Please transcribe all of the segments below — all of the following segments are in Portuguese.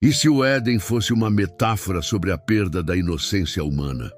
E se o Éden fosse uma metáfora sobre a perda da inocência humana?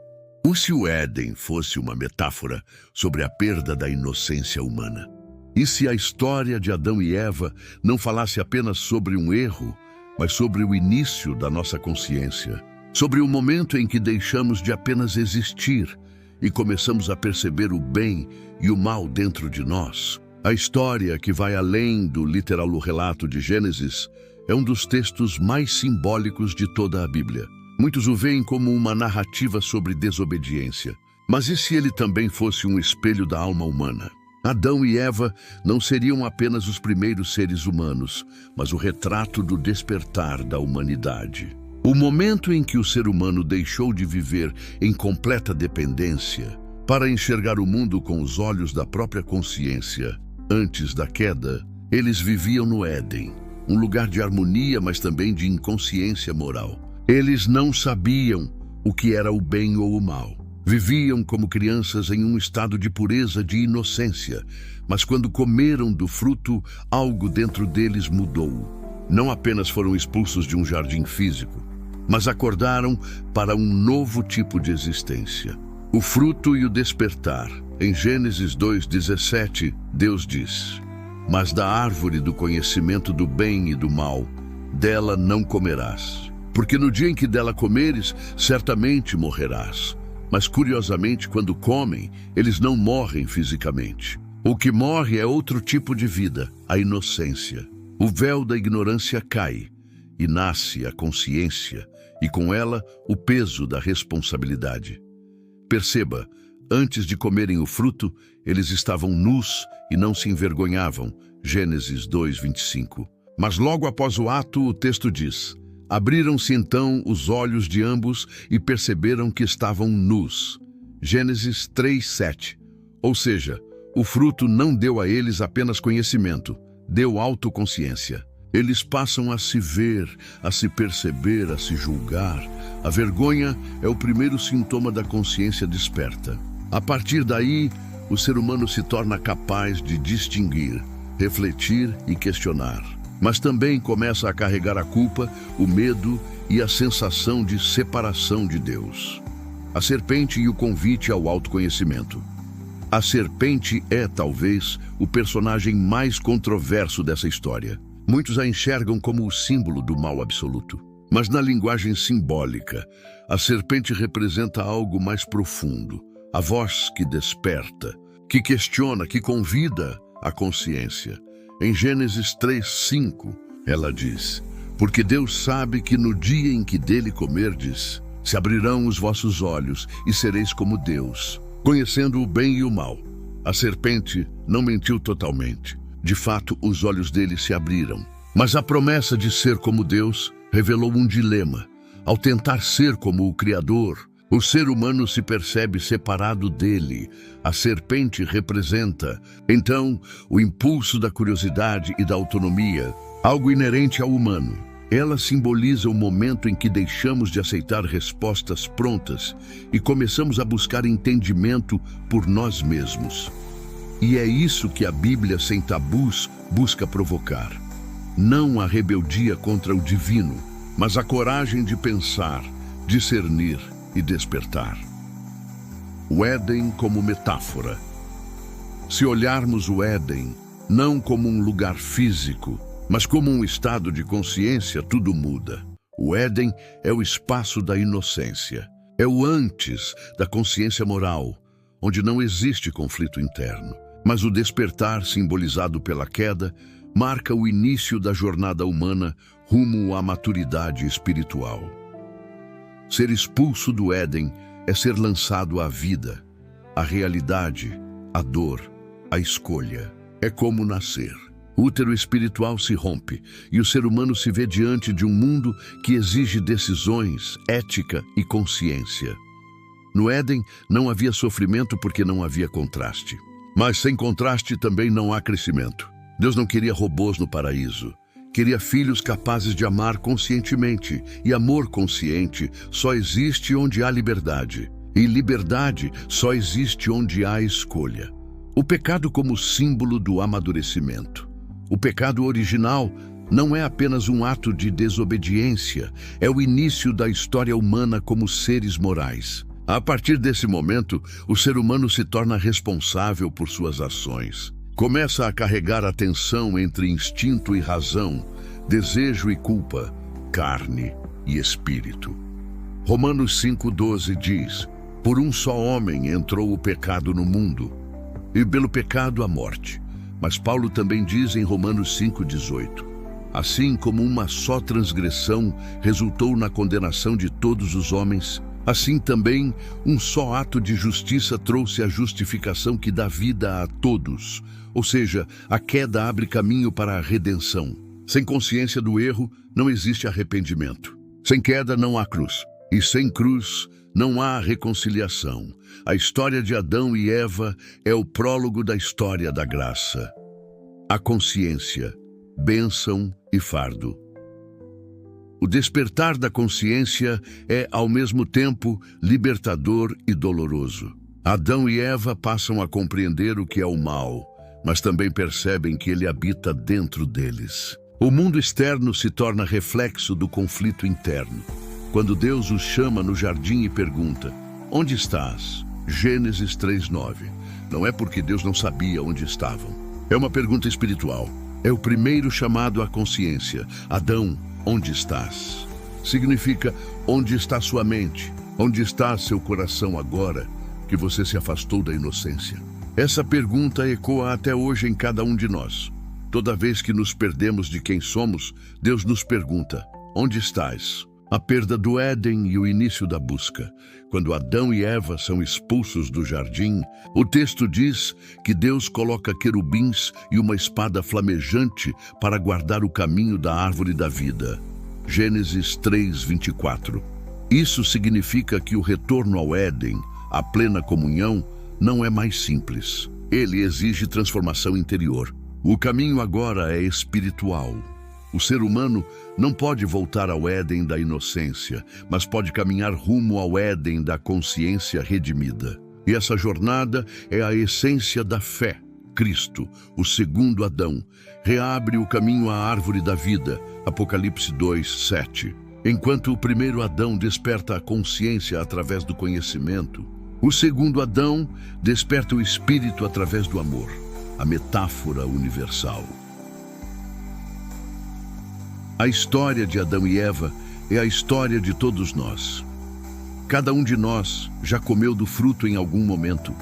E se o Éden fosse uma metáfora sobre a perda da inocência humana? E se a história de Adão e Eva não falasse apenas sobre um erro, mas sobre o início da nossa consciência? Sobre o momento em que deixamos de apenas existir e começamos a perceber o bem e o mal dentro de nós? A história, que vai além do literal relato de Gênesis, é um dos textos mais simbólicos de toda a Bíblia. Muitos o veem como uma narrativa sobre desobediência. Mas e se ele também fosse um espelho da alma humana? Adão e Eva não seriam apenas os primeiros seres humanos, mas o retrato do despertar da humanidade. O momento em que o ser humano deixou de viver em completa dependência para enxergar o mundo com os olhos da própria consciência. Antes da queda, eles viviam no Éden, um lugar de harmonia, mas também de inconsciência moral. Eles não sabiam o que era o bem ou o mal. Viviam como crianças em um estado de pureza, de inocência. Mas quando comeram do fruto, algo dentro deles mudou. Não apenas foram expulsos de um jardim físico, mas acordaram para um novo tipo de existência. O fruto e o despertar. Em Gênesis 2:17, Deus diz: "Mas da árvore do conhecimento do bem e do mal, dela não comerás. Porque no dia em que dela comeres, certamente morrerás." Mas curiosamente, quando comem, eles não morrem fisicamente. O que morre é outro tipo de vida, a inocência. O véu da ignorância cai e nasce a consciência, e com ela o peso da responsabilidade. Perceba, antes de comerem o fruto, eles estavam nus e não se envergonhavam. Gênesis 2:25. Mas logo após o ato, o texto diz: "Abriram-se então os olhos de ambos e perceberam que estavam nus." Gênesis 3:7. Ou seja, o fruto não deu a eles apenas conhecimento, deu autoconsciência. Eles passam a se ver, a se perceber, a se julgar. A vergonha é o primeiro sintoma da consciência desperta. A partir daí, o ser humano se torna capaz de distinguir, refletir e questionar. Mas também começa a carregar a culpa, o medo e a sensação de separação de Deus. A serpente e o convite ao autoconhecimento. A serpente é, talvez, o personagem mais controverso dessa história. Muitos a enxergam como o símbolo do mal absoluto. Mas na linguagem simbólica, a serpente representa algo mais profundo. A voz que desperta, que questiona, que convida a consciência. Em Gênesis 3:5, ela diz: "Porque Deus sabe que no dia em que dele comerdes, se abrirão os vossos olhos e sereis como Deus, conhecendo o bem e o mal." A serpente não mentiu totalmente. De fato, os olhos dele se abriram. Mas a promessa de ser como Deus revelou um dilema. Ao tentar ser como o Criador, o ser humano se percebe separado dele. A serpente representa, então, o impulso da curiosidade e da autonomia, algo inerente ao humano. Ela simboliza o momento em que deixamos de aceitar respostas prontas e começamos a buscar entendimento por nós mesmos. E é isso que a Bíblia sem tabus busca provocar. Não a rebeldia contra o divino, mas a coragem de pensar, discernir e despertar. O Éden como metáfora. Se olharmos o Éden não como um lugar físico, mas como um estado de consciência, tudo muda. O Éden é o espaço da inocência. É o antes da consciência moral, onde não existe conflito interno. Mas o despertar, simbolizado pela queda, marca o início da jornada humana rumo à maturidade espiritual. Ser expulso do Éden é ser lançado à vida, à realidade, à dor, à escolha. É como nascer. O útero espiritual se rompe e o ser humano se vê diante de um mundo que exige decisões, ética e consciência. No Éden não havia sofrimento porque não havia contraste. Mas sem contraste também não há crescimento. Deus não queria robôs no paraíso. Queria filhos capazes de amar conscientemente. E amor consciente só existe onde há liberdade. E liberdade só existe onde há escolha. O pecado como símbolo do amadurecimento. O pecado original não é apenas um ato de desobediência, é o início da história humana como seres morais. A partir desse momento, o ser humano se torna responsável por suas ações. Começa a carregar a tensão entre instinto e razão, desejo e culpa, carne e espírito. Romanos 5,12 diz: por um só homem entrou o pecado no mundo, e pelo pecado a morte. Mas Paulo também diz em Romanos 5,18: assim como uma só transgressão resultou na condenação de todos os homens, assim também um só ato de justiça trouxe a justificação que dá vida a todos. Ou seja, a queda abre caminho para a redenção. Sem consciência do erro, não existe arrependimento. Sem queda não há cruz. E sem cruz, não há reconciliação. A história de Adão e Eva é o prólogo da história da graça. A consciência, bênção e fardo. O despertar da consciência é, ao mesmo tempo, libertador e doloroso. Adão e Eva passam a compreender o que é o mal, mas também percebem que ele habita dentro deles. O mundo externo se torna reflexo do conflito interno. Quando Deus os chama no jardim e pergunta: onde estás? Gênesis 3:9. Não é porque Deus não sabia onde estavam. É uma pergunta espiritual. É o primeiro chamado à consciência. Adão, onde estás? Significa: onde está sua mente? Onde está seu coração agora que você se afastou da inocência? Essa pergunta ecoa até hoje em cada um de nós. Toda vez que nos perdemos de quem somos, Deus nos pergunta: onde estás? A perda do Éden e o início da busca. Quando Adão e Eva são expulsos do jardim, o texto diz que Deus coloca querubins e uma espada flamejante para guardar o caminho da árvore da vida. Gênesis 3:24. Isso significa que o retorno ao Éden, à plena comunhão, não é mais simples. Ele exige transformação interior. O caminho agora é espiritual. O ser humano não pode voltar ao Éden da inocência, mas pode caminhar rumo ao Éden da consciência redimida. E essa jornada é a essência da fé. Cristo, o segundo Adão, reabre o caminho à árvore da vida. Apocalipse 2:7. Enquanto o primeiro Adão desperta a consciência através do conhecimento, o segundo Adão desperta o espírito através do amor, a metáfora universal. A história de Adão e Eva é a história de todos nós. Cada um de nós já comeu do fruto em algum momento,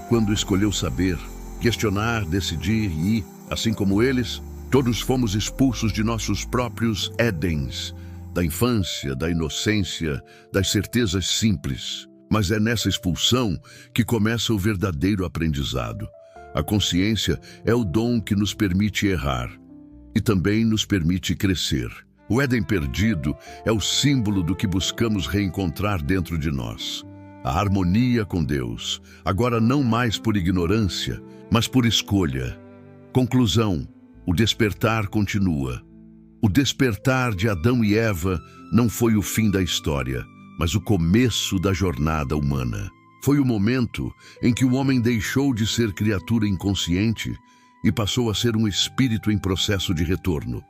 quando escolheu saber, questionar, decidir e, assim como eles, todos fomos expulsos de nossos próprios Édens, da infância, da inocência, das certezas simples. Mas é nessa expulsão que começa o verdadeiro aprendizado. A consciência é o dom que nos permite errar e também nos permite crescer. O Éden perdido é o símbolo do que buscamos reencontrar dentro de nós. A harmonia com Deus, agora não mais por ignorância, mas por escolha. Conclusão: o despertar continua. O despertar de Adão e Eva não foi o fim da história, mas o começo da jornada humana. Foi o momento em que o homem deixou de ser criatura inconsciente e passou a ser um espírito em processo de retorno.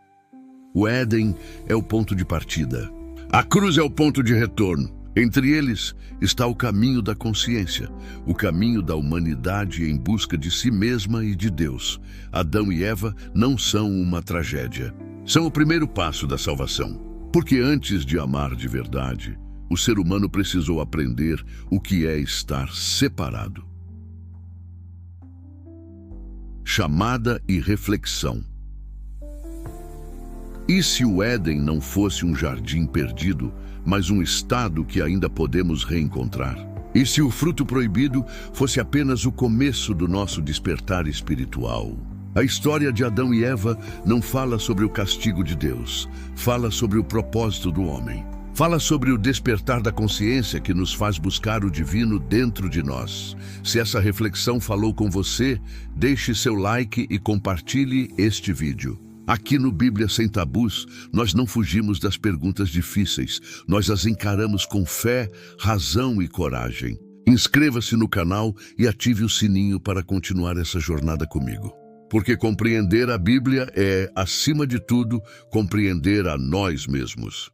O Éden é o ponto de partida. A cruz é o ponto de retorno. Entre eles está o caminho da consciência, o caminho da humanidade em busca de si mesma e de Deus. Adão e Eva não são uma tragédia. São o primeiro passo da salvação. Porque antes de amar de verdade, o ser humano precisou aprender o que é estar separado. Chamada e reflexão. E se o Éden não fosse um jardim perdido, mas um estado que ainda podemos reencontrar? E se o fruto proibido fosse apenas o começo do nosso despertar espiritual? A história de Adão e Eva não fala sobre o castigo de Deus, fala sobre o propósito do homem. Fala sobre o despertar da consciência que nos faz buscar o divino dentro de nós. Se essa reflexão falou com você, deixe seu like e compartilhe este vídeo. Aqui no Bíblia Sem Tabus, nós não fugimos das perguntas difíceis, nós as encaramos com fé, razão e coragem. Inscreva-se no canal e ative o sininho para continuar essa jornada comigo. Porque compreender a Bíblia é, acima de tudo, compreender a nós mesmos.